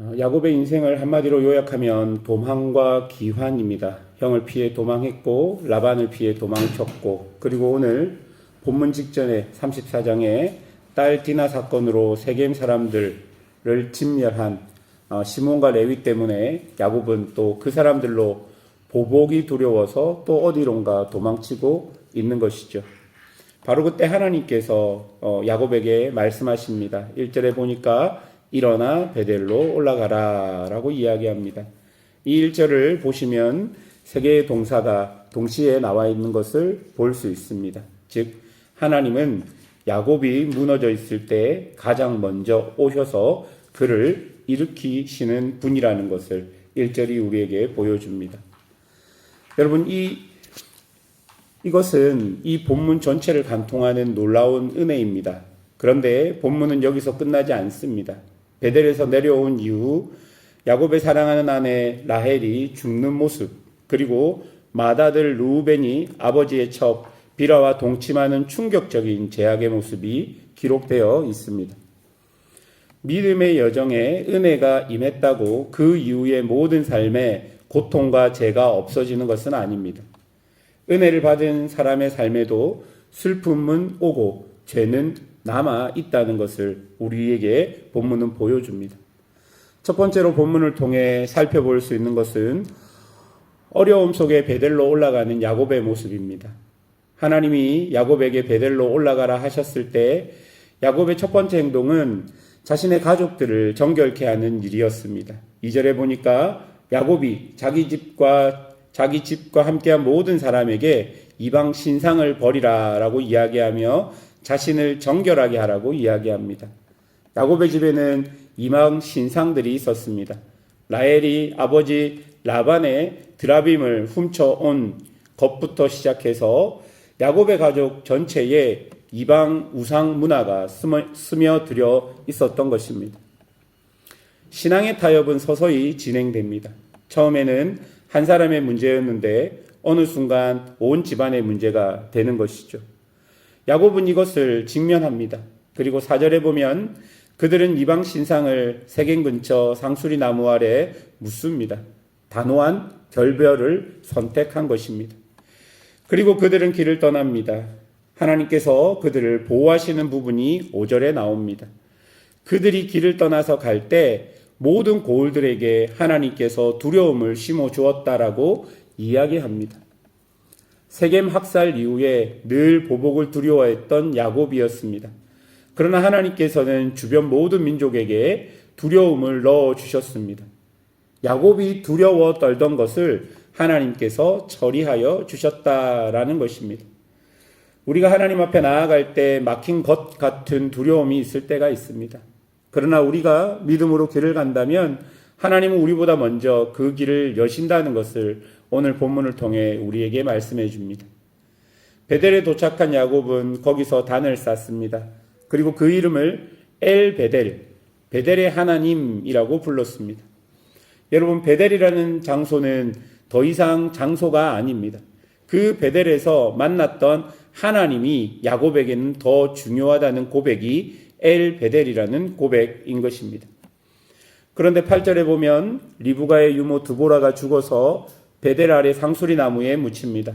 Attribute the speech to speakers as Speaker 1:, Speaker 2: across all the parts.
Speaker 1: 야곱의 인생을 한마디로 요약하면 도망과 기환입니다. 형을 피해 도망했고 라반을 피해 도망쳤고, 그리고 오늘 본문 직전에 34장에 딸 디나 사건으로 세겜 사람들을 진멸한 시몬과 레위 때문에 야곱은 또 그 사람들로 보복이 두려워서 또 어디론가 도망치고 있는 것이죠. 바로 그때 하나님께서 야곱에게 말씀하십니다. 1절에 보니까 일어나 베델로 올라가라 라고 이야기합니다. 이 1절을 보시면 세 개의 동사가 동시에 나와 있는 것을 볼 수 있습니다. 즉 하나님은 야곱이 무너져 있을 때 가장 먼저 오셔서 그를 일으키시는 분이라는 것을 1절이 우리에게 보여줍니다. 여러분, 이것은 이 본문 전체를 관통하는 놀라운 은혜입니다. 그런데 본문은 여기서 끝나지 않습니다. 베델에서 내려온 이후 야곱의 사랑하는 아내 라헬이 죽는 모습, 그리고 맏아들 루벤이 아버지의 첩 비라와 동침하는 충격적인 제약의 모습이 기록되어 있습니다. 믿음의 여정에 은혜가 임했다고 그 이후의 모든 삶에 고통과 죄가 없어지는 것은 아닙니다. 은혜를 받은 사람의 삶에도 슬픔은 오고 죄는 남아 있다는 것을 우리에게 본문은 보여줍니다. 첫 번째로 본문을 통해 살펴볼 수 있는 것은 어려움 속에 베델로 올라가는 야곱의 모습입니다. 하나님이 야곱에게 베델로 올라가라 하셨을 때 야곱의 첫 번째 행동은 자신의 가족들을 정결케 하는 일이었습니다. 2절에 보니까 야곱이 자기 집과 함께한 모든 사람에게 이방 신상을 버리라 라고 이야기하며 자신을 정결하게 하라고 이야기합니다. 야곱의 집에는 이방 신상들이 있었습니다. 라헬이 아버지 라반의 드라빔을 훔쳐온 것부터 시작해서 야곱의 가족 전체에 이방 우상 문화가 스며들어 있었던 것입니다. 신앙의 타협은 서서히 진행됩니다. 처음에는 한 사람의 문제였는데 어느 순간 온 집안의 문제가 되는 것이죠. 야곱은 이것을 직면합니다. 그리고 4절에 보면 그들은 이방 신상을 세겜 근처 상수리 나무 아래 묻습니다. 단호한 결별을 선택한 것입니다. 그리고 그들은 길을 떠납니다. 하나님께서 그들을 보호하시는 부분이 5절에 나옵니다. 그들이 길을 떠나서 갈 때 모든 고을들에게 하나님께서 두려움을 심어 주었다라고 이야기합니다. 세겜 학살 이후에 늘 보복을 두려워했던 야곱이었습니다. 그러나 하나님께서는 주변 모든 민족에게 두려움을 넣어 주셨습니다. 야곱이 두려워 떨던 것을 하나님께서 처리하여 주셨다라는 것입니다. 우리가 하나님 앞에 나아갈 때 막힌 것 같은 두려움이 있을 때가 있습니다. 그러나 우리가 믿음으로 길을 간다면 하나님은 우리보다 먼저 그 길을 여신다는 것을 오늘 본문을 통해 우리에게 말씀해 줍니다. 베델에 도착한 야곱은 거기서 단을 쌓습니다. 그리고 그 이름을 엘 베델, 베델의 하나님이라고 불렀습니다. 여러분, 베델이라는 장소는 더 이상 장소가 아닙니다. 그 베델에서 만났던 하나님이 야곱에게는 더 중요하다는 고백이 엘 베델이라는 고백인 것입니다. 그런데 8절에 보면 리브가의 유모 드보라가 죽어서 베델 아래 상수리 나무에 묻힙니다.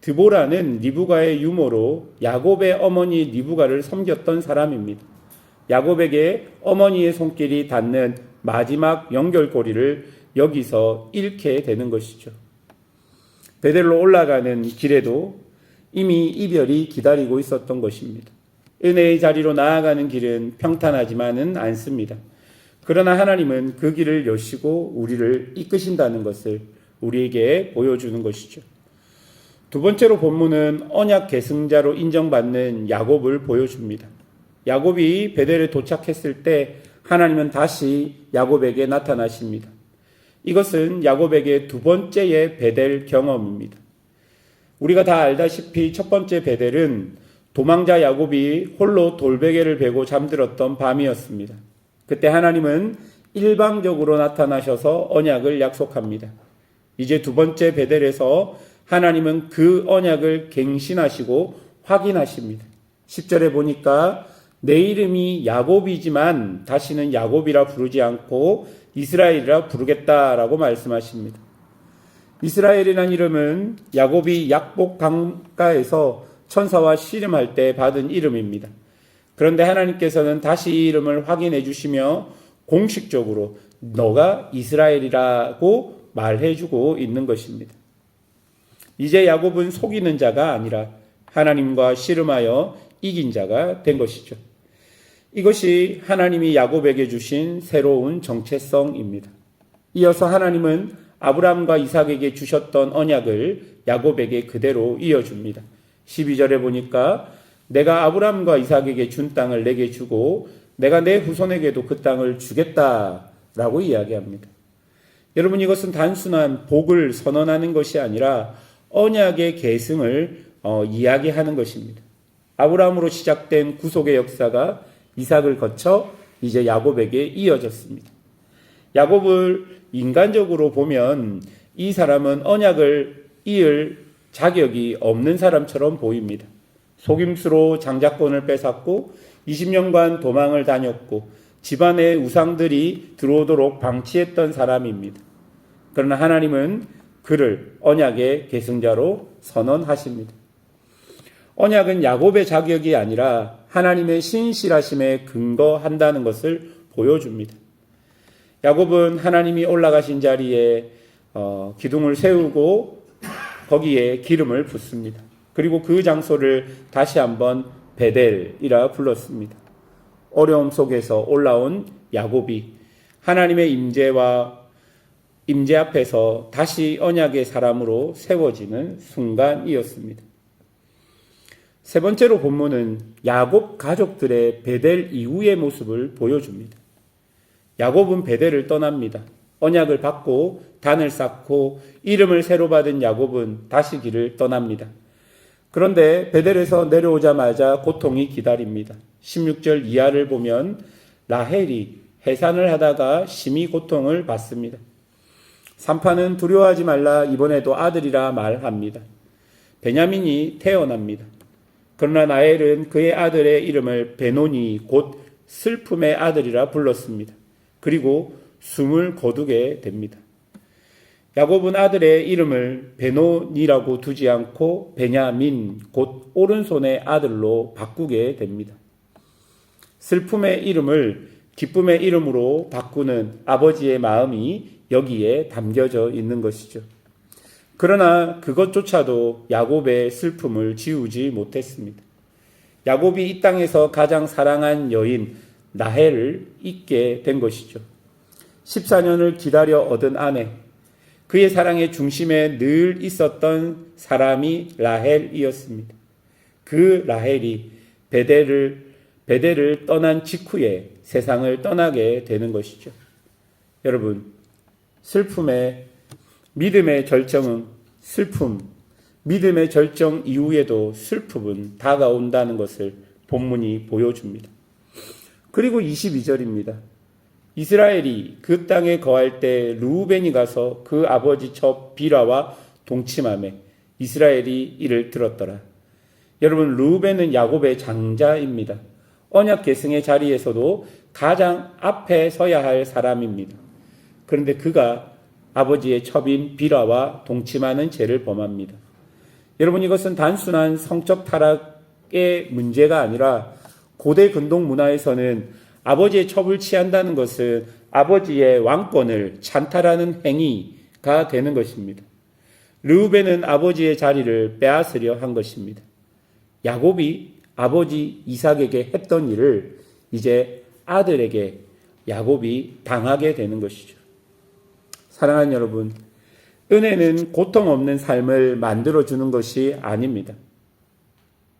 Speaker 1: 드보라는 리브가의 유모로 야곱의 어머니 리브가를 섬겼던 사람입니다. 야곱에게 어머니의 손길이 닿는 마지막 연결고리를 여기서 잃게 되는 것이죠. 베델로 올라가는 길에도 이미 이별이 기다리고 있었던 것입니다. 은혜의 자리로 나아가는 길은 평탄하지만은 않습니다. 그러나 하나님은 그 길을 여시고 우리를 이끄신다는 것을 우리에게 보여주는 것이죠. 두 번째로 본문은 언약 계승자로 인정받는 야곱을 보여줍니다. 야곱이 베델에 도착했을 때 하나님은 다시 야곱에게 나타나십니다. 이것은 야곱에게 두 번째의 베델 경험입니다. 우리가 다 알다시피 첫 번째 베델은 도망자 야곱이 홀로 돌베개를 베고 잠들었던 밤이었습니다. 그때 하나님은 일방적으로 나타나셔서 언약을 약속합니다. 이제 두 번째 베델에서 하나님은 그 언약을 갱신하시고 확인하십니다. 10절에 보니까 내 이름이 야곱이지만 다시는 야곱이라 부르지 않고 이스라엘이라 부르겠다라고 말씀하십니다. 이스라엘이라는 이름은 야곱이 약복 강가에서 천사와 씨름할 때 받은 이름입니다. 그런데 하나님께서는 다시 이 이름을 확인해 주시며 공식적으로 너가 이스라엘이라고 말해주고 있는 것입니다. 이제 야곱은 속이는 자가 아니라 하나님과 씨름하여 이긴 자가 된 것이죠. 이것이 하나님이 야곱에게 주신 새로운 정체성입니다. 이어서 하나님은 아브라함과 이삭에게 주셨던 언약을 야곱에게 그대로 이어줍니다. 12절에 보니까 내가 아브라함과 이삭에게 준 땅을 내게 주고 내가 내 후손에게도 그 땅을 주겠다라고 이야기합니다. 여러분, 이것은 단순한 복을 선언하는 것이 아니라 언약의 계승을 이야기하는 것입니다. 아브라함으로 시작된 구속의 역사가 이삭을 거쳐 이제 야곱에게 이어졌습니다. 야곱을 인간적으로 보면 이 사람은 언약을 이을 자격이 없는 사람처럼 보입니다. 속임수로 장자권을 뺏었고 20년간 도망을 다녔고 집안에 우상들이 들어오도록 방치했던 사람입니다. 그러나 하나님은 그를 언약의 계승자로 선언하십니다. 언약은 야곱의 자격이 아니라 하나님의 신실하심에 근거한다는 것을 보여줍니다. 야곱은 하나님이 올라가신 자리에 기둥을 세우고 거기에 기름을 붓습니다. 그리고 그 장소를 다시 한번 베델이라 불렀습니다. 어려움 속에서 올라온 야곱이 하나님의 임재 앞에서 다시 언약의 사람으로 세워지는 순간이었습니다. 세 번째로 본문은 야곱 가족들의 베델 이후의 모습을 보여줍니다. 야곱은 베델을 떠납니다. 언약을 받고 단을 쌓고 이름을 새로 받은 야곱은 다시 길을 떠납니다. 그런데 베델에서 내려오자마자 고통이 기다립니다. 16절 이하를 보면 라헬이 해산을 하다가 심히 고통을 받습니다. 산파는 두려워하지 말라, 이번에도 아들이라 말합니다. 베냐민이 태어납니다. 그러나 라헬은 그의 아들의 이름을 베노니 곧 슬픔의 아들이라 불렀습니다. 그리고 숨을 거두게 됩니다. 야곱은 아들의 이름을 베노니라고 두지 않고 베냐민 곧 오른손의 아들로 바꾸게 됩니다. 슬픔의 이름을 기쁨의 이름으로 바꾸는 아버지의 마음이 여기에 담겨져 있는 것이죠. 그러나 그것조차도 야곱의 슬픔을 지우지 못했습니다. 야곱이 이 땅에서 가장 사랑한 여인 라헬을 잊게 된 것이죠. 14년을 기다려 얻은 아내, 그의 사랑의 중심에 늘 있었던 사람이 라헬이었습니다. 그 라헬이 베델을 떠난 직후에 세상을 떠나게 되는 것이죠. 여러분, 믿음의 절정은 믿음의 절정 이후에도 슬픔은 다가온다는 것을 본문이 보여줍니다. 그리고 22절입니다. 이스라엘이 그 땅에 거할 때 르우벤이 가서 그 아버지 첩 비라와 동침하매 이스라엘이 이를 들었더라. 여러분, 르우벤은 야곱의 장자입니다. 언약 계승의 자리에서도 가장 앞에 서야 할 사람입니다. 그런데 그가 아버지의 첩인 비라와 동침하는 죄를 범합니다. 여러분, 이것은 단순한 성적 타락의 문제가 아니라 고대 근동 문화에서는 아버지의 첩을 취한다는 것은 아버지의 왕권을 찬탈하는 행위가 되는 것입니다. 르우벤은 아버지의 자리를 빼앗으려 한 것입니다. 야곱이 아버지 이삭에게 했던 일을 이제 아들에게 야곱이 당하게 되는 것이죠. 사랑하는 여러분, 은혜는 고통 없는 삶을 만들어주는 것이 아닙니다.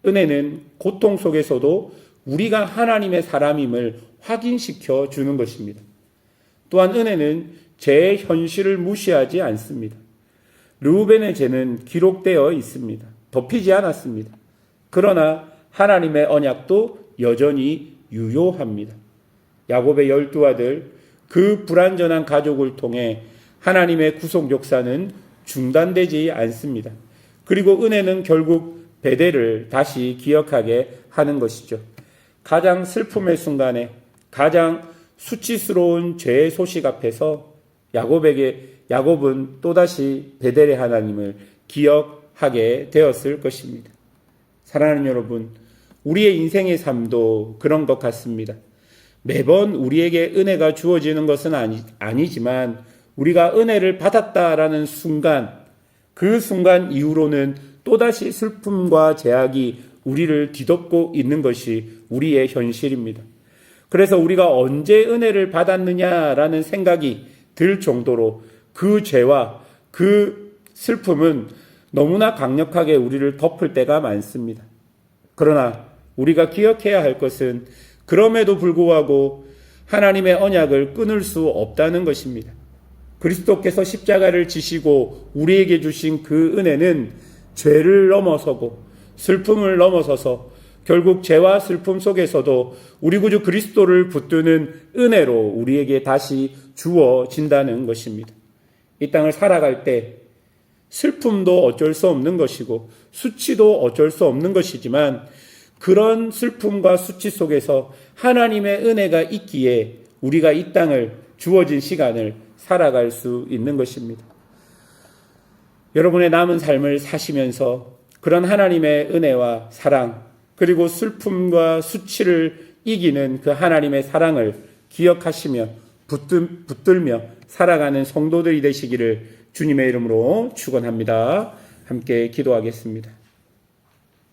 Speaker 1: 은혜는 고통 속에서도 우리가 하나님의 사람임을 확인시켜 주는 것입니다. 또한 은혜는 죄의 현실을 무시하지 않습니다. 르우벤의 죄는 기록되어 있습니다. 덮이지 않았습니다. 그러나 하나님의 언약도 여전히 유효합니다. 야곱의 12아들, 그 불완전한 가족을 통해 하나님의 구속 역사는 중단되지 않습니다. 그리고 은혜는 결국 베델을 다시 기억하게 하는 것이죠. 가장 슬픔의 순간에 가장 수치스러운 죄의 소식 앞에서 야곱은 또다시 베델의 하나님을 기억하게 되었을 것입니다. 사랑하는 여러분, 우리의 인생의 삶도 그런 것 같습니다. 매번 우리에게 은혜가 주어지는 것은 아니지만 우리가 은혜를 받았다라는 순간, 그 순간 이후로는 또다시 슬픔과 제약이 우리를 뒤덮고 있는 것이 우리의 현실입니다. 그래서 우리가 언제 은혜를 받았느냐라는 생각이 들 정도로 그 죄와 그 슬픔은 너무나 강력하게 우리를 덮을 때가 많습니다. 그러나 우리가 기억해야 할 것은 그럼에도 불구하고 하나님의 언약을 끊을 수 없다는 것입니다. 그리스도께서 십자가를 지시고 우리에게 주신 그 은혜는 죄를 넘어서고 슬픔을 넘어서서 결국 죄와 슬픔 속에서도 우리 구주 그리스도를 붙드는 은혜로 우리에게 다시 주어진다는 것입니다. 이 땅을 살아갈 때 슬픔도 어쩔 수 없는 것이고 수치도 어쩔 수 없는 것이지만 그런 슬픔과 수치 속에서 하나님의 은혜가 있기에 우리가 이 땅을 주어진 시간을 살아갈 수 있는 것입니다. 여러분의 남은 삶을 사시면서 그런 하나님의 은혜와 사랑, 그리고 슬픔과 수치를 이기는 그 하나님의 사랑을 기억하시며 붙들며 살아가는 성도들이 되시기를 주님의 이름으로 축원합니다. 함께 기도하겠습니다.